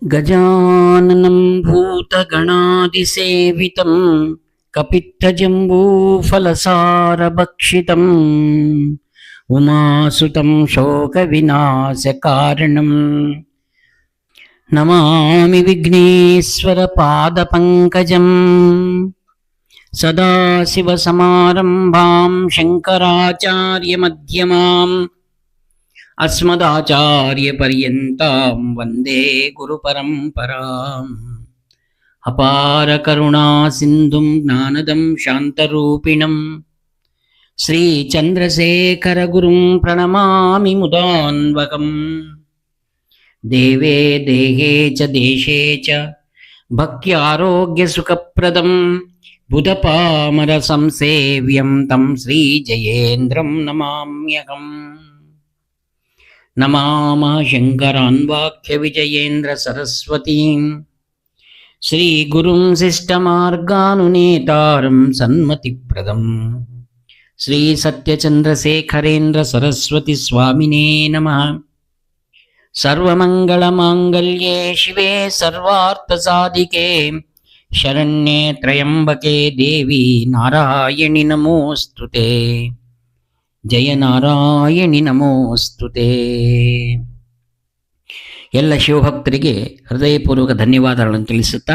ಗಜಾನನಂ ಭೂತಗಣಾದಿಸೇವಿತಂ ಕಪಿತ್ತಜಂಬೂಫಲಸಾರಭಕ್ಷಿತಂ ಉಮಾಸುತಂ ಶೋಕವಿನಾಶಕಾರಣಂ ನಮಾಮಿ ವಿಘ್ನೇಶ್ವರ ಪಾದಪಂಕಜಂ. ಸದಾಶಿವಸಮಾರಂಭಾಂ ಶಂಕರಾಚಾರ್ಯಮಧ್ಯಮಾಂ ಅಸ್ಮದಾಚಾರ್ಯಪರ್ಯಂತಾಂ ವಂದೇ ಗುರುಪರಂಪರಾಂ. ಅಪಾರ ಕರುಣಾ ಸಿಂಧುಂ ಜ್ಞಾನದಂ ಶಾಂತರೂಪಿಣಂ ಶ್ರೀಚಂದ್ರಶೇಖರ ಗುರುಂ ಪ್ರಣಮಾಮಿ ಮುದಾನ್ವಕಂ. ದೇವೇ ದೇಹೇ ಚ ದೇಶೇ ಚ ಭಕ್ತ್ಯಾರೋಗ್ಯಸುಖಪ್ರದಂ ಬುಧಪಾಮರ ಸಂಸೇವ್ಯಂ ತಂ ಶ್ರೀಜಯೇಂದ್ರಂ ನಮಾಮ್ಯಹಂ. ನಮಾಮಃ ಶಂಕರಾನ್ ವಾಕ್ಯವಿಜಯೇಂದ್ರ ಸರಸ್ವತೀಂ ಶ್ರೀಗುರುಂ ಶಿಷ್ಟಮಾರ್ಗಾನುನೇತಾರಂ ಸನ್ಮತಿಪ್ರದಂ ಶ್ರೀ ಸತ್ಯಚಂದ್ರಶೇಖರೇಂದ್ರ ಸರಸ್ವತಿ ಸ್ವಾಮಿನೇ ನಮಃ. ಸರ್ವಮಂಗಳಮಾಂಗಲ್ಯೇ ಶಿವೆ ಸರ್ವಾರ್ಥಸಾಧಿಕೆ ಶರಣ್ಯೇ ತ್ರಯಂಬಕೆ ದೇವಿ ನಾರಾಯಣಿ ನಮೋಸ್ತುತೆ. ಜಯ ನಾರಾಯಣಿ ನಮೋಸ್ತುತೆ. ಎಲ್ಲ ಶಿವಭಕ್ತರಿಗೆ ಹೃದಯಪೂರ್ವಕ ಧನ್ಯವಾದಗಳನ್ನು ತಿಳಿಸುತ್ತಾ,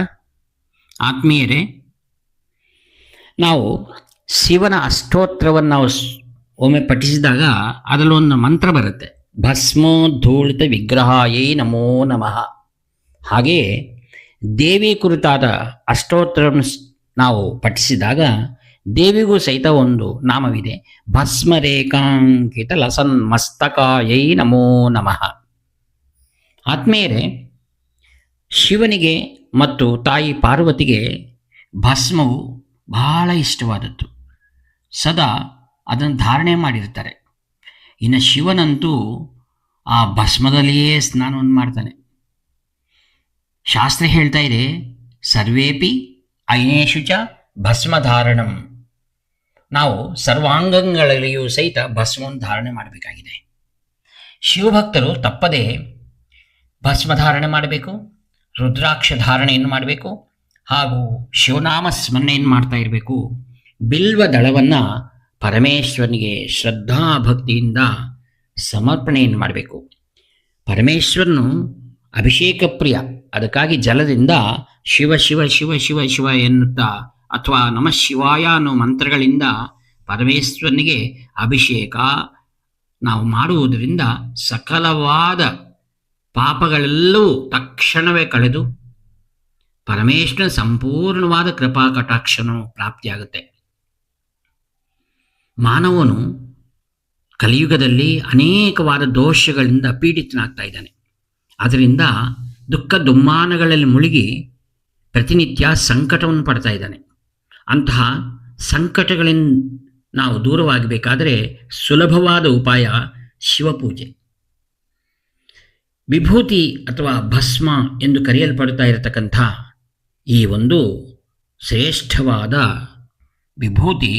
ಆತ್ಮೀಯರೇ, ನಾವು ಶಿವನ ಅಷ್ಟೋತ್ತರವನ್ನು ನಾವು ಒಮ್ಮೆ ಪಠಿಸಿದಾಗ ಅದರಲ್ಲೊಂದು ಮಂತ್ರ ಬರುತ್ತೆ, ಭಸ್ಮೋದ್ಧೂಳಿತ ವಿಗ್ರಹಾಯೇ ನಮೋ ನಮಃ. ಹಾಗೆಯೇ ದೇವಿ ಕುರಿತಾದ ಅಷ್ಟೋತ್ತರವನ್ನು ನಾವು ಪಠಿಸಿದಾಗ ದೇವಿಗೂ ಸಹಿತ ಒಂದು ನಾಮವಿದೆ, ಭಸ್ಮರೇಖಾಂಕಿತ ಲಸನ್ಮಸ್ತಕಾಯೈ ನಮೋ ನಮಃ. ಆತ್ಮೀಯರೇ, ಶಿವನಿಗೆ ಮತ್ತು ತಾಯಿ ಪಾರ್ವತಿಗೆ ಭಸ್ಮವು ಬಹಳ ಇಷ್ಟವಾದದ್ದು. ಸದಾ ಅದನ್ನು ಧಾರಣೆ ಮಾಡಿರ್ತಾರೆ. ಇನ್ನು ಶಿವನಂತೂ ಆ ಭಸ್ಮದಲ್ಲಿಯೇ ಸ್ನಾನವನ್ನು ಮಾಡ್ತಾನೆ. ಶಾಸ್ತ್ರ ಹೇಳ್ತಾ ಇದೆ, ಸರ್ವೇಪಿ ಅಯನೇಶು ಚ ಭಸ್ಮಧಾರಣಂ. ನಾವು ಸರ್ವಾಂಗಗಳಲ್ಲಿಯೂ ಸಹಿತ ಭಸ್ಮವನ್ನು ಧಾರಣೆ ಮಾಡಬೇಕಾಗಿದೆ. ಶಿವಭಕ್ತರು ತಪ್ಪದೇ ಭಸ್ಮಧಾರಣೆ ಮಾಡಬೇಕು, ರುದ್ರಾಕ್ಷ ಧಾರಣೆಯನ್ನು ಮಾಡಬೇಕು, ಹಾಗೂ ಶಿವನಾಮ ಸ್ಮರಣೆಯನ್ನು ಮಾಡ್ತಾ ಇರಬೇಕು. ಬಿಲ್ವ ದಳವನ್ನು ಪರಮೇಶ್ವರನಿಗೆ ಶ್ರದ್ಧಾ ಭಕ್ತಿಯಿಂದ ಸಮರ್ಪಣೆಯನ್ನು ಮಾಡಬೇಕು. ಪರಮೇಶ್ವರನು ಅಭಿಷೇಕ ಪ್ರಿಯ, ಅದಕ್ಕಾಗಿ ಜಲದಿಂದ ಶಿವ ಶಿವ ಶಿವ ಶಿವ ಶಿವ ಎನ್ನುತ್ತಾ ಅಥವಾ ನಮಃ ಶಿವಾಯ ಅನ್ನೋ ಮಂತ್ರಗಳಿಂದ ಪರಮೇಶ್ವರನಿಗೆ ಅಭಿಷೇಕ ನಾವು ಮಾಡುವುದರಿಂದ ಸಕಲವಾದ ಪಾಪಗಳೆಲ್ಲವೂ ತಕ್ಷಣವೇ ಕಳೆದು ಪರಮೇಶ್ವರನ ಸಂಪೂರ್ಣವಾದ ಕೃಪಾ ಕಟಾಕ್ಷನು ಪ್ರಾಪ್ತಿಯಾಗುತ್ತೆ. ಮಾನವನು ಕಲಿಯುಗದಲ್ಲಿ ಅನೇಕವಾದ ದೋಷಗಳಿಂದ ಪೀಡಿತನಾಗ್ತಾ ಇದ್ದಾನೆ. ಅದರಿಂದ ದುಃಖ ದುಮ್ಮಾನಗಳಲ್ಲಿ ಮುಳುಗಿ ಪ್ರತಿನಿತ್ಯ ಸಂಕಟವನ್ನು ಪಡ್ತಾ ಇದ್ದಾನೆ. ಅಂತಹ ಸಂಕಟಗಳಿಂದ ನಾವು ದೂರವಾಗಬೇಕಾದರೆ ಸುಲಭವಾದ ಉಪಾಯ ಶಿವಪೂಜೆ. ವಿಭೂತಿ ಅಥವಾ ಭಸ್ಮ ಎಂದು ಕರೆಯಲ್ಪಡ್ತಾ ಇರತಕ್ಕಂಥ ಈ ಒಂದು ಶ್ರೇಷ್ಠವಾದ ವಿಭೂತಿ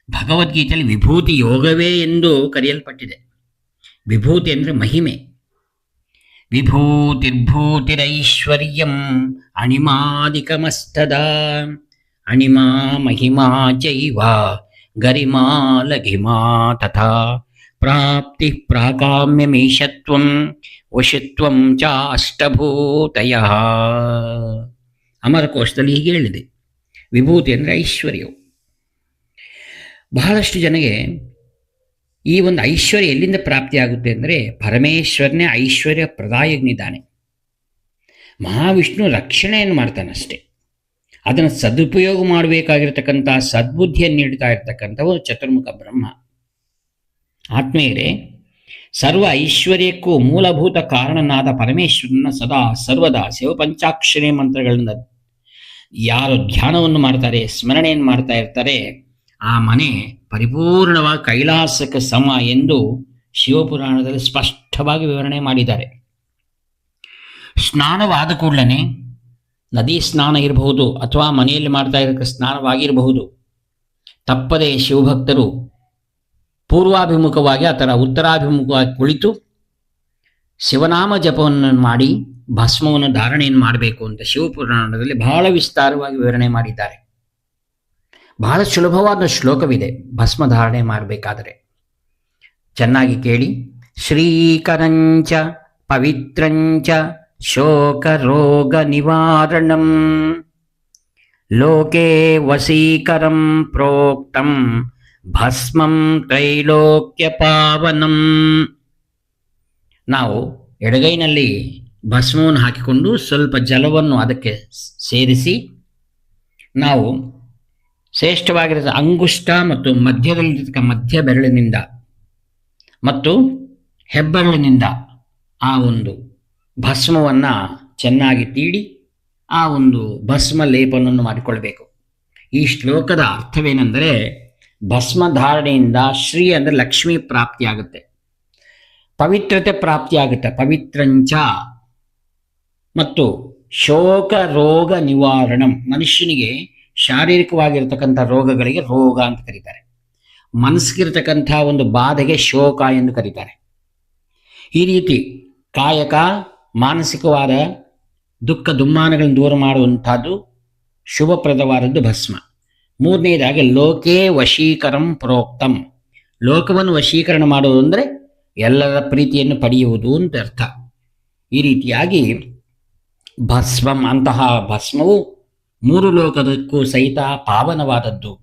ಭಗವದ್ಗೀತೆಯಲ್ಲಿ ವಿಭೂತಿ ಯೋಗವೇ ಎಂದು ಕರೆಯಲ್ಪಟ್ಟಿದೆ. ವಿಭೂತಿ ಅಂದರೆ ಮಹಿಮೆ. ವಿಭೂತಿರ್ಭೂತಿರೈಶ್ವರ್ಯಂ ಅಣಿಮಾದಿಕಮಸ್ತದ ಅಣಿಮಾ ಮಹಿಮಾ ಚೈವ ಗರಿಮಾ ಲಘಿಮಾ ತಥಾ ಪ್ರಾಪ್ತಿ ಪ್ರಾಕಾಮ್ಯಮೀಶತ್ವಂ ವಶತ್ವಂ ಚ ಅಷ್ಟಭೂತಯಃ. ಅಮರಕೋಶದಲ್ಲಿ ಹೀಗೆ ಹೇಳಿದೆ, ವಿಭೂತಿ ಅಂದರೆ ಐಶ್ವರ್ಯವು. ಬಹಳಷ್ಟು ಜನಗೆ ಈ ಒಂದು ಐಶ್ವರ್ಯ ಎಲ್ಲಿಂದ ಪ್ರಾಪ್ತಿಯಾಗುತ್ತೆ ಅಂದರೆ ಪರಮೇಶ್ವರನೇ ಐಶ್ವರ್ಯ ಪ್ರದಾಯಜ್ಞಿದ್ದಾನೆ. ಮಹಾವಿಷ್ಣು ರಕ್ಷಣೆಯನ್ನು ಮಾಡ್ತಾನಷ್ಟೇ. ಅದನ್ನು ಸದುಪಯೋಗ ಮಾಡಬೇಕಾಗಿರ್ತಕ್ಕಂಥ ಸದ್ಬುದ್ಧಿಯನ್ನು ನೀಡ್ತಾ ಇರ್ತಕ್ಕಂಥವು ಚತುರ್ಮುಖ ಬ್ರಹ್ಮ. ಆತ್ಮೀಯರೇ, ಸರ್ವ ಐಶ್ವರ್ಯಕ್ಕೂ ಮೂಲಭೂತ ಕಾರಣನಾದ ಪರಮೇಶ್ವರನ ಸದಾ ಸರ್ವದಾ ಶಿವಪಂಚಾಕ್ಷರಿ ಮಂತ್ರಗಳಿಂದ ಯಾರು ಧ್ಯಾನವನ್ನು ಮಾಡ್ತಾರೆ, ಸ್ಮರಣೆಯನ್ನು ಮಾಡ್ತಾ ಇರ್ತಾರೆ, ಆ ಮನೆ ಪರಿಪೂರ್ಣವಾಗಿ ಕೈಲಾಸಕ್ಕೆ ಸಮ ಎಂದು ಶಿವಪುರಾಣದಲ್ಲಿ ಸ್ಪಷ್ಟವಾಗಿ ವಿವರಣೆ ಮಾಡಿದ್ದಾರೆ. ಸ್ನಾನವಾದ ಕೂಡಲೇ ನದಿ ಸ್ನಾನ ಇರಬಹುದು ಅಥವಾ ಮನೆಯಲ್ಲಿ ಮಾಡ್ತಾ ಇರೋ ಸ್ನಾನವಾಗಿರಬಹುದು, ತಪ್ಪದೇ ಶಿವಭಕ್ತರು ಪೂರ್ವಾಭಿಮುಖವಾಗಿ ಅಥವಾ ಉತ್ತರಾಭಿಮುಖವಾಗಿ ಕುಳಿತು ಶಿವನಾಮ ಜಪವನ್ನು ಮಾಡಿ ಭಸ್ಮವನ್ನು ಧಾರಣೆಯನ್ನು ಮಾಡಬೇಕು ಅಂತ ಶಿವಪುರಾಣದಲ್ಲಿ ಬಹಳ ವಿಸ್ತಾರವಾಗಿ ವಿವರಣೆ ಮಾಡಿದ್ದಾರೆ. ಬಹಳ ಸುಲಭವಾದ ಶ್ಲೋಕವಿದೆ ಭಸ್ಮ ಧಾರಣೆ ಮಾಡಬೇಕಾದರೆ, ಚೆನ್ನಾಗಿ ಕೇಳಿ. ಶ್ರೀಕರಂಚ ಪವಿತ್ರಂಚ ಶೋಕ ರೋಗ ನಿವಾರಣಂ ಲೋಕೆ ವಶೀಕರಂ ಪ್ರೋಕ್ತಂ ಭಸ್ಮಂ ತ್ರೈಲೋಕ್ಯ ಪಾವನಂ. ನಾವು ಎಡಗೈನಲ್ಲಿ ಭಸ್ಮವನ್ನು ಹಾಕಿಕೊಂಡು ಸ್ವಲ್ಪ ಜಲವನ್ನು ಅದಕ್ಕೆ ಸೇರಿಸಿ ನಾವು ಶ್ರೇಷ್ಠವಾಗಿರುವ ಅಂಗುಷ್ಟ ಮತ್ತು ಮಧ್ಯದಲ್ಲಿರತಕ್ಕ ಮಧ್ಯ ಬೆರಳಿನಿಂದ ಮತ್ತು ಹೆಬ್ಬೆರಳಿನಿಂದ ಆ ಒಂದು ಭಸ್ಮವನ್ನು ಚೆನ್ನಾಗಿ ತೀಡಿ ಆ ಒಂದು ಭಸ್ಮ ಲೇಪನವನ್ನು ಮಾಡಿಕೊಳ್ಬೇಕು. ಈ ಶ್ಲೋಕದ ಅರ್ಥವೇನೆಂದರೆ, ಭಸ್ಮ ಧಾರಣೆಯಿಂದ ಶ್ರೀ ಅಂದರೆ ಲಕ್ಷ್ಮೀ ಪ್ರಾಪ್ತಿಯಾಗುತ್ತೆ, ಪವಿತ್ರತೆ ಪ್ರಾಪ್ತಿಯಾಗುತ್ತೆ, ಪವಿತ್ರಂಚ. ಮತ್ತು ಶೋಕ ರೋಗ ನಿವಾರಣಂ, ಮನುಷ್ಯನಿಗೆ ಶಾರೀರಿಕವಾಗಿರ್ತಕ್ಕಂಥ ರೋಗಗಳಿಗೆ ರೋಗ ಅಂತ ಕರೀತಾರೆ, ಮನಸ್ಸಿಗಿರ್ತಕ್ಕಂಥ ಒಂದು ಬಾಧೆಗೆ ಶೋಕ ಎಂದು ಕರೀತಾರೆ. ಈ ರೀತಿ ಕಾಯಕ ಮಾನಸಿಕವಾದ ದುಃಖ ದುಮ್ಮಾನಗಳನ್ನು ದೂರ ಮಾಡುವಂಥದ್ದು ಶುಭಪ್ರದವಾದದ್ದು ಭಸ್ಮ. ಮೂರನೇದಾಗಿ ಲೋಕೇ ವಶೀಕರಂ ಪ್ರೋಕ್ತಂ, ಲೋಕವನ್ನು ವಶೀಕರಣ ಮಾಡುವುದು ಅಂದರೆ ಎಲ್ಲರ ಪ್ರೀತಿಯನ್ನು ಪಡೆಯುವುದು ಅಂತ ಅರ್ಥ. ಈ ರೀತಿಯಾಗಿ ಭಸ್ಮಂ, ಅಂತಹ ಭಸ್ಮವು ಮೂರು ಲೋಕದಕ್ಕೂ ಸಹಿತ ಪಾವನವಾದದ್ದು.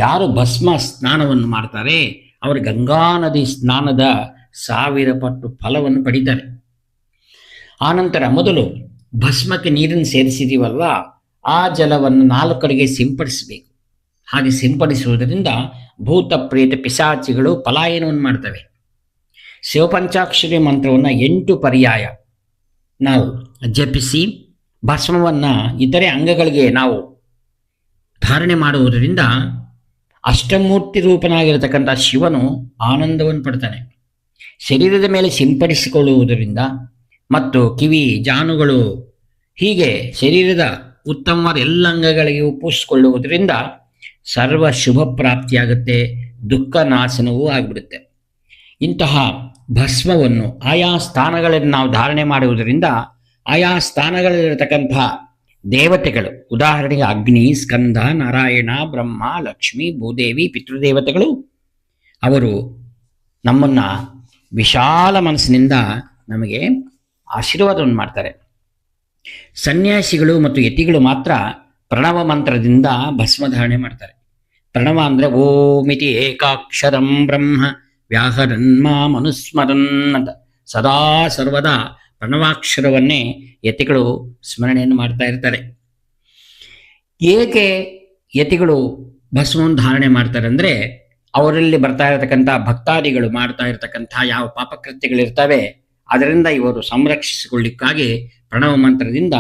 ಯಾರು ಭಸ್ಮ ಸ್ನಾನವನ್ನು ಮಾಡ್ತಾರೆ ಅವರು ಗಂಗಾ ನದಿ ಸ್ನಾನದ 1000 ಪಟ್ಟು ಫಲವನ್ನು ಪಡೀತಾರೆ. ಆನಂತರ ಮೊದಲು ಭಸ್ಮಕ್ಕೆ ನೀರನ್ನು ಸೇರಿಸಿದೀವಲ್ವ, ಆ ಜಲವನ್ನು 4 ಕಡೆಗೆ ಸಿಂಪಡಿಸಬೇಕು. ಹಾಗೆ ಸಿಂಪಡಿಸುವುದರಿಂದ ಭೂತ ಪ್ರೇತ ಪಿಶಾಚಿಗಳು ಪಲಾಯನವನ್ನು ಮಾಡ್ತವೆ. ಶಿವಪಂಚಾಕ್ಷರಿ ಮಂತ್ರವನ್ನು 8 ಪರ್ಯಾಯ ನಾವು ಜಪಿಸಿ ಭಸ್ಮವನ್ನು ಇತರೆ ಅಂಗಗಳಿಗೆ ನಾವು ಧಾರಣೆ ಮಾಡುವುದರಿಂದ ಅಷ್ಟಮೂರ್ತಿ ರೂಪನಾಗಿರತಕ್ಕಂಥ ಶಿವನು ಆನಂದವನ್ನು ಪಡ್ತಾನೆ. ಶರೀರದ ಮೇಲೆ ಸಿಂಪಡಿಸಿಕೊಳ್ಳುವುದರಿಂದ ಮತ್ತು ಕಿವಿ ಜಾನುಗಳು ಹೀಗೆ ಶರೀರದ ಉತ್ತಮವಾದ ಎಲ್ಲ ಅಂಗಗಳಿಗೆ ಉಪಯೋಗಿಸಿಕೊಳ್ಳುವುದರಿಂದ ಸರ್ವ ಶುಭ ಪ್ರಾಪ್ತಿಯಾಗುತ್ತೆ, ದುಃಖ ನಾಶನವೂ ಆಗಿಬಿಡುತ್ತೆ. ಇಂತಹ ಭಸ್ಮವನ್ನು ಆಯಾ ಸ್ಥಾನಗಳಲ್ಲಿ ನಾವು ಧಾರಣೆ ಮಾಡುವುದರಿಂದ ಆಯಾ ಸ್ಥಾನಗಳಲ್ಲಿರತಕ್ಕಂಥ ದೇವತೆಗಳು, ಉದಾಹರಣೆಗೆ ಅಗ್ನಿ, ಸ್ಕಂದ, ನಾರಾಯಣ, ಬ್ರಹ್ಮ, ಲಕ್ಷ್ಮಿ, ಭೂದೇವಿ, ಪಿತೃದೇವತೆಗಳು, ಅವರು ನಮ್ಮನ್ನು ವಿಶಾಲ ಮನಸ್ಸಿನಿಂದ ನಮಗೆ ಆಶೀರ್ವಾದವನ್ನು ಮಾಡ್ತಾರೆ. ಸನ್ಯಾಸಿಗಳು ಮತ್ತು ಯತಿಗಳು ಮಾತ್ರ ಪ್ರಣವ ಮಂತ್ರದಿಂದ ಭಸ್ಮಧಾರಣೆ ಮಾಡ್ತಾರೆ. ಪ್ರಣವ ಅಂದರೆ ಓಮಿತಿ ಏಕಾಕ್ಷರಂ ಬ್ರಹ್ಮ ವ್ಯಾಹರನ್ ಮಾಂ ಅನುಸ್ಮರನ್ ಅಂತ ಸದಾ ಸರ್ವದಾ ಪ್ರಣವಾಕ್ಷರವನ್ನೇ ಯತಿಗಳು ಸ್ಮರಣೆಯನ್ನು ಮಾಡ್ತಾ ಇರ್ತಾರೆ. ಏಕೆ ಯತಿಗಳು ಭಸ್ಮವನ್ನು ಧಾರಣೆ ಮಾಡ್ತಾರೆ ಅಂದರೆ, ಅವರಲ್ಲಿ ಬರ್ತಾ ಇರತಕ್ಕಂಥ ಭಕ್ತಾದಿಗಳು ಮಾಡ್ತಾ ಇರತಕ್ಕಂಥ ಯಾವ ಪಾಪಕೃತ್ಯಗಳಿರ್ತವೆ ಅದರಿಂದ ಇವರು ಸಂರಕ್ಷಿಸಿಕೊಳ್ಳಿಕ್ಕಾಗಿ ಪ್ರಣವ ಮಂತ್ರದಿಂದ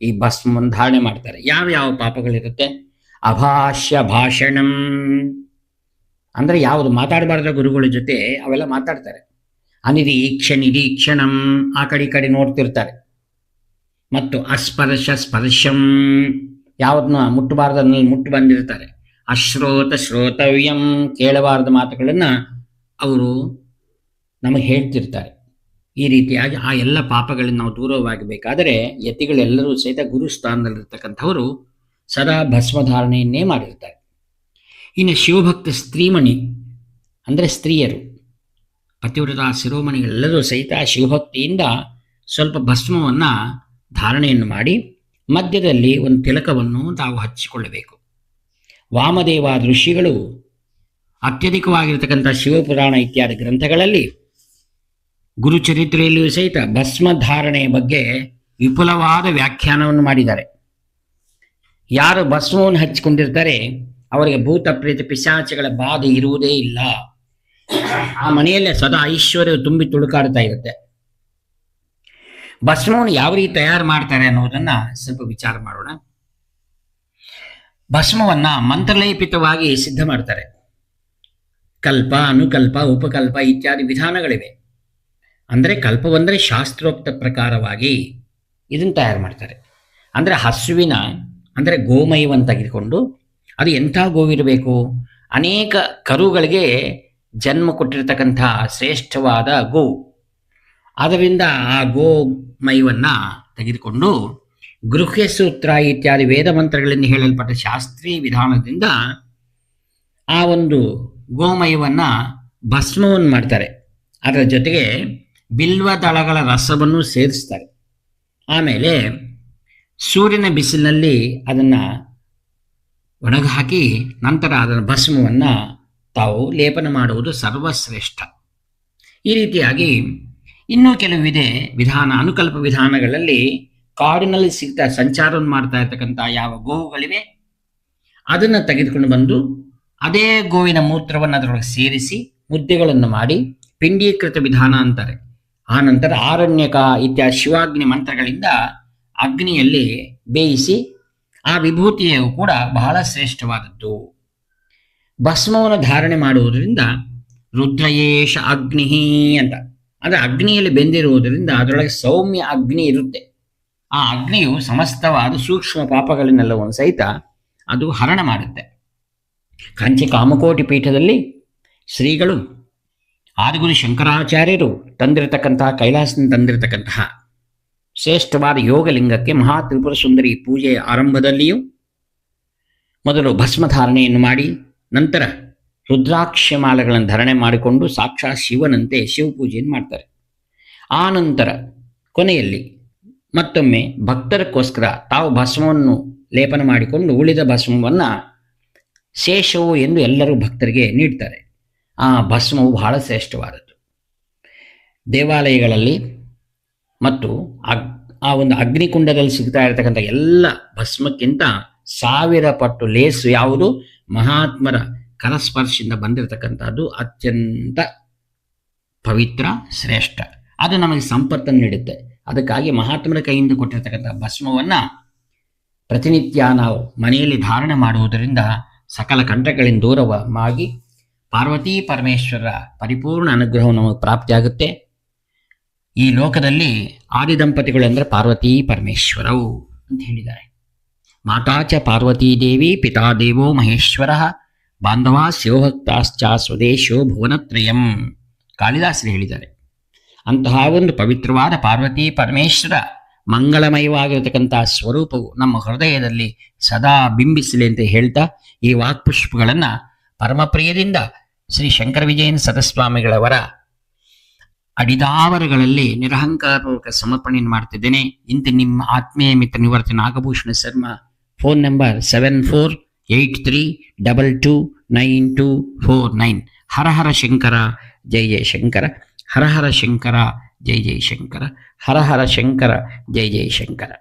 ಈ ಭಸ್ಮವನ್ನು ಧಾರಣೆ ಮಾಡ್ತಾರೆ. ಯಾವ ಪಾಪಗಳಿರುತ್ತೆ? ಅಭಾಷ್ಯ ಭಾಷಣಂ ಅಂದರೆ ಯಾವುದು ಮಾತಾಡಬಾರ್ದ ಗುರುಗಳ ಜೊತೆ ಅವೆಲ್ಲ ಮಾತಾಡ್ತಾರೆ. ನಿರೀಕ್ಷಣಂ ಆ ಕಡೆ ನೋಡ್ತಿರ್ತಾರೆ. ಮತ್ತು ಅಸ್ಪರ್ಶ ಸ್ಪರ್ಶಂ ಯಾವುದನ್ನ ಮುಟ್ಟಬಾರ್ದನ್ನಲ್ಲಿ ಮುಟ್ಟು ಬಂದಿರ್ತಾರೆ. ಶ್ರೋತವ್ಯಂ ಕೇಳಬಾರದ ಮಾತುಗಳನ್ನು ಅವರು ನಮಗೆ ಹೇಳ್ತಿರ್ತಾರೆ. ಈ ರೀತಿಯಾಗಿ ಆ ಎಲ್ಲ ಪಾಪಗಳಿಂದ ನಾವು ದೂರವಾಗಬೇಕಾದರೆ ಯತಿಗಳೆಲ್ಲರೂ ಸಹಿತ ಗುರು ಸ್ಥಾನದಲ್ಲಿರ್ತಕ್ಕಂಥವರು ಸದಾ ಭಸ್ಮಧಾರಣೆಯನ್ನೇ ಮಾಡಿರ್ತಾರೆ. ಇನ್ನು ಶಿವಭಕ್ತ ಸ್ತ್ರೀಮಣಿ ಅಂದರೆ ಸ್ತ್ರೀಯರು, ಪತಿವ್ರತ ಶಿರೋಮಣಿಗಳೆಲ್ಲರೂ ಸಹಿತ ಶಿವಭಕ್ತಿಯಿಂದ ಸ್ವಲ್ಪ ಭಸ್ಮವನ್ನು ಧಾರಣೆಯನ್ನು ಮಾಡಿ ಮಧ್ಯದಲ್ಲಿ ಒಂದು ತಿಲಕವನ್ನು ತಾವು ಹಚ್ಚಿಕೊಳ್ಳಬೇಕು. ವಾಮದೇವ ಋಷಿಗಳು ಅತ್ಯಧಿಕವಾಗಿರತಕ್ಕಂಥ ಶಿವಪುರಾಣ ಇತ್ಯಾದಿ ಗ್ರಂಥಗಳಲ್ಲಿ ಗುರುಚರಿತ್ರೆಯಲ್ಲಿಯೂ ಸಹಿತ ಭಸ್ಮ ಧಾರಣೆಯ ಬಗ್ಗೆ ವಿಪುಲವಾದ ವ್ಯಾಖ್ಯಾನವನ್ನು ಮಾಡಿದ್ದಾರೆ. ಯಾರು ಭಸ್ಮವನ್ನು ಹಚ್ಚಿಕೊಂಡಿರ್ತಾರೆ ಅವರಿಗೆ ಭೂತ ಪ್ರೇತ ಪಿಶಾಚಿಗಳ ಬಾಧೆ ಇರುವುದೇ ಇಲ್ಲ. ಆ ಮನೆಯಲ್ಲೇ ಸದಾ ಐಶ್ವರ್ಯ ತುಂಬಿ ತುಳುಕಾಡ್ತಾ ಇರುತ್ತೆ. ಭಸ್ಮವನ್ನು ಯಾವ ರೀತಿ ತಯಾರು ಮಾಡ್ತಾರೆ ಅನ್ನೋದನ್ನ ಸ್ವಲ್ಪ ವಿಚಾರ ಮಾಡೋಣ. ಭಸ್ಮವನ್ನ ಮಂತ್ರಲೇಪಿತವಾಗಿ ಸಿದ್ಧ ಮಾಡ್ತಾರೆ. ಕಲ್ಪ, ಅನುಕಲ್ಪ, ಉಪಕಲ್ಪ ಇತ್ಯಾದಿ ವಿಧಾನಗಳಿವೆ. ಅಂದರೆ ಕಲ್ಪವಂದರೆ ಶಾಸ್ತ್ರೋಕ್ತ ಪ್ರಕಾರವಾಗಿ ಇದನ್ನು ತಯಾರು ಮಾಡ್ತಾರೆ. ಅಂದರೆ ಹಸುವಿನ ಅಂದರೆ ಗೋಮಯವನ್ನು ತೆಗೆದುಕೊಂಡು, ಅದು ಎಂಥ ಗೋವಿರಬೇಕು, ಅನೇಕ ಕರುಗಳಿಗೆ ಜನ್ಮ ಕೊಟ್ಟಿರತಕ್ಕಂಥ ಶ್ರೇಷ್ಠವಾದ ಗೋ, ಅದರಿಂದ ಆ ಗೋಮಯವನ್ನು ತೆಗೆದುಕೊಂಡು ಗೃಹ್ಯ ಸೂತ್ರ ಇತ್ಯಾದಿ ವೇದ ಮಂತ್ರಗಳಿಂದ ಹೇಳಲ್ಪಟ್ಟ ಶಾಸ್ತ್ರೀಯ ವಿಧಾನದಿಂದ ಆ ಒಂದು ಗೋಮಯವನ್ನು ಭಸ್ಮವನ್ನು ಮಾಡ್ತಾರೆ. ಅದರ ಜೊತೆಗೆ ಬಿಲ್ವ ದಳಗಳ ರಸವನ್ನು ಸೇರಿಸ್ತಾರೆ. ಆಮೇಲೆ ಸೂರ್ಯನ ಬಿಸಿಲಿನಲ್ಲಿ ಅದನ್ನು ಒಣಗಿ ನಂತರ ಅದರ ಭಸ್ಮವನ್ನು ತಾವು ಲೇಪನ ಮಾಡುವುದು ಸರ್ವಶ್ರೇಷ್ಠ. ಈ ರೀತಿಯಾಗಿ ಇನ್ನೂ ಕೆಲವಿದೆ ವಿಧಾನ, ಅನುಕಲ್ಪ ವಿಧಾನಗಳಲ್ಲಿ ಕಾಡಿನಲ್ಲಿ ಸಂಚಾರವನ್ನು ಮಾಡ್ತಾ ಇರ್ತಕ್ಕಂಥ ಯಾವ ಗೋವುಗಳಿವೆ ಅದನ್ನು ತೆಗೆದುಕೊಂಡು ಬಂದು ಅದೇ ಗೋವಿನ ಮೂತ್ರವನ್ನು ಅದರೊಳಗೆ ಸೇರಿಸಿ ಮುದ್ದೆಗಳನ್ನು ಮಾಡಿ ಪಿಂಡೀಕೃತ ವಿಧಾನ ಅಂತಾರೆ. ಆ ನಂತರ ಆರಣ್ಯಕ ಇತ್ಯಾದಿ ಶಿವಾಗ್ನಿ ಮಂತ್ರಗಳಿಂದ ಅಗ್ನಿಯಲ್ಲಿ ಬೇಯಿಸಿ ಆ ವಿಭೂತಿಯು ಕೂಡ ಬಹಳ ಶ್ರೇಷ್ಠವಾದದ್ದು. ಭಸ್ಮವನ್ನು ಧಾರಣೆ ಮಾಡುವುದರಿಂದ ರುದ್ರಯೇಶ ಅಗ್ನಿ ಅಂತ, ಅಂದರೆ ಅಗ್ನಿಯಲ್ಲಿ ಬೆಂದಿರುವುದರಿಂದ ಅದರೊಳಗೆ ಸೌಮ್ಯ ಅಗ್ನಿ ಇರುತ್ತೆ. ಆ ಅಗ್ನಿಯು ಸಮಸ್ತವಾದ ಸೂಕ್ಷ್ಮ ಪಾಪಗಳನ್ನೆಲ್ಲವನ್ನು ಸಹಿತ ಅದು ಹರಣ ಮಾಡುತ್ತೆ. ಕಾಂಚಿ ಕಾಮಕೋಟಿ ಪೀಠದಲ್ಲಿ ಶ್ರೀಗಳು ಆದಿಗುರು ಶಂಕರಾಚಾರ್ಯರು ತಂದಿರತಕ್ಕಂತಹ ಕೈಲಾಸದಿಂದ ತಂದಿರತಕ್ಕಂತಹ ಶ್ರೇಷ್ಠವಾದ ಯೋಗಲಿಂಗಕ್ಕೆ ಮಹಾ ತ್ರಿಪುರ ಸುಂದರಿ ಪೂಜೆಯ ಆರಂಭದಲ್ಲಿಯೂ ಮೊದಲು ಭಸ್ಮಧಾರಣೆಯನ್ನು ಮಾಡಿ ನಂತರ ರುದ್ರಾಕ್ಷ ಮಾಲೆಗಳನ್ನು ಧಾರಣೆ ಮಾಡಿಕೊಂಡು ಸಾಕ್ಷಾತ್ ಶಿವನಂತೆ ಶಿವಪೂಜೆಯನ್ನು ಮಾಡ್ತಾರೆ. ಆ ನಂತರ ಕೊನೆಯಲ್ಲಿ ಮತ್ತೊಮ್ಮೆ ಭಕ್ತರಕ್ಕೋಸ್ಕರ ತಾವು ಭಸ್ಮವನ್ನು ಲೇಪನ ಮಾಡಿಕೊಂಡು ಉಳಿದ ಭಸ್ಮವನ್ನು ಶೇಷವು ಎಂದು ಎಲ್ಲರೂ ಭಕ್ತರಿಗೆ ನೀಡ್ತಾರೆ. ಆ ಭಸ್ಮವು ಬಹಳ ಶ್ರೇಷ್ಠವಾದದ್ದು. ದೇವಾಲಯಗಳಲ್ಲಿ ಮತ್ತು ಆ ಒಂದು ಅಗ್ನಿಕುಂಡದಲ್ಲಿ ಸಿಗ್ತಾ ಇರತಕ್ಕಂಥ ಎಲ್ಲ ಭಸ್ಮಕ್ಕಿಂತ 1000 ಪಟ್ಟು ಲೇಸು ಯಾವುದು ಮಹಾತ್ಮರ ಕರಸ್ಪರ್ಶದಿಂದ ಬಂದಿರತಕ್ಕಂಥದ್ದು ಅತ್ಯಂತ ಪವಿತ್ರ, ಶ್ರೇಷ್ಠ. ಅದು ನಮಗೆ ಸಂಪತ್ತನ್ನು ನೀಡುತ್ತೆ. ಅದಕ್ಕಾಗಿ ಮಹಾತ್ಮರ ಕೈಯಿಂದ ಕೊಟ್ಟಿರ್ತಕ್ಕಂಥ ಭಸ್ಮವನ್ನು ಪ್ರತಿನಿತ್ಯ ನಾವು ಮನೆಯಲ್ಲಿ ಧಾರಣೆ ಮಾಡುವುದರಿಂದ ಸಕಲ ಕಂಟಗಳಿಂದ ದೂರವಾಗಿ ಪಾರ್ವತೀ ಪರಮೇಶ್ವರರ ಪರಿಪೂರ್ಣ ಅನುಗ್ರಹವು ನಮಗೆ ಪ್ರಾಪ್ತಿಯಾಗುತ್ತೆ. ಈ ಲೋಕದಲ್ಲಿ ಆದಿ ದಂಪತಿಗಳು ಅಂದರೆ ಪಾರ್ವತೀ ಪರಮೇಶ್ವರವು ಅಂತ ಹೇಳಿದ್ದಾರೆ. ಮಾತಾಚ ಪಾರ್ವತೀ ದೇವಿ, ಪಿತಾ ದೇವೋ ಮಹೇಶ್ವರ, ಬಾಂಧವ ಶಿವಭಕ್ತಾಶ್ಚ ಸ್ವದೇಶೋ ಭುವನತ್ರಯಂ ಕಾಳಿದಾಸರು ಹೇಳಿದ್ದಾರೆ. ಅಂತಹ ಒಂದು ಪವಿತ್ರವಾದ ಪಾರ್ವತೀ ಪರಮೇಶ್ವರ ಮಂಗಳಮಯವಾಗಿರತಕ್ಕಂಥ ಸ್ವರೂಪವು ನಮ್ಮ ಹೃದಯದಲ್ಲಿ ಸದಾ ಬಿಂಬಿಸಲಿ ಅಂತ ಹೇಳ್ತಾ ಈ ವಾಕ್ಪುಷ್ಪಗಳನ್ನು ಪರಮಪ್ರಿಯದಿಂದ ಶ್ರೀ ಶಂಕರ ವಿಜಯನ್ ಸದಸ್ವಾಮಿಗಳವರ ಅಡಿದಾವರಗಳಲ್ಲಿ ನಿರಹಂಕಾರಪೂರ್ವಕ ಸಮರ್ಪಣೆಯನ್ನು ಮಾಡ್ತಿದ್ದೇನೆ. ಇಂಥ ನಿಮ್ಮ ಆತ್ಮೀಯ ಮಿತ್ರ ನಿವೃತ್ತ ನಾಗಭೂಷಣ ಶರ್ಮಾ. Phone number 7483229249. ಹರ ಹರ ಶಂಕರ ಜೈ ಜೈ ಶಂಕರ, ಹರ ಹರ ಶಂಕರ ಜೈ ಜೈ ಶಂಕರ, ಹರ ಹರ ಶಂಕರ ಜೈ ಜೈ ಶಂಕರ.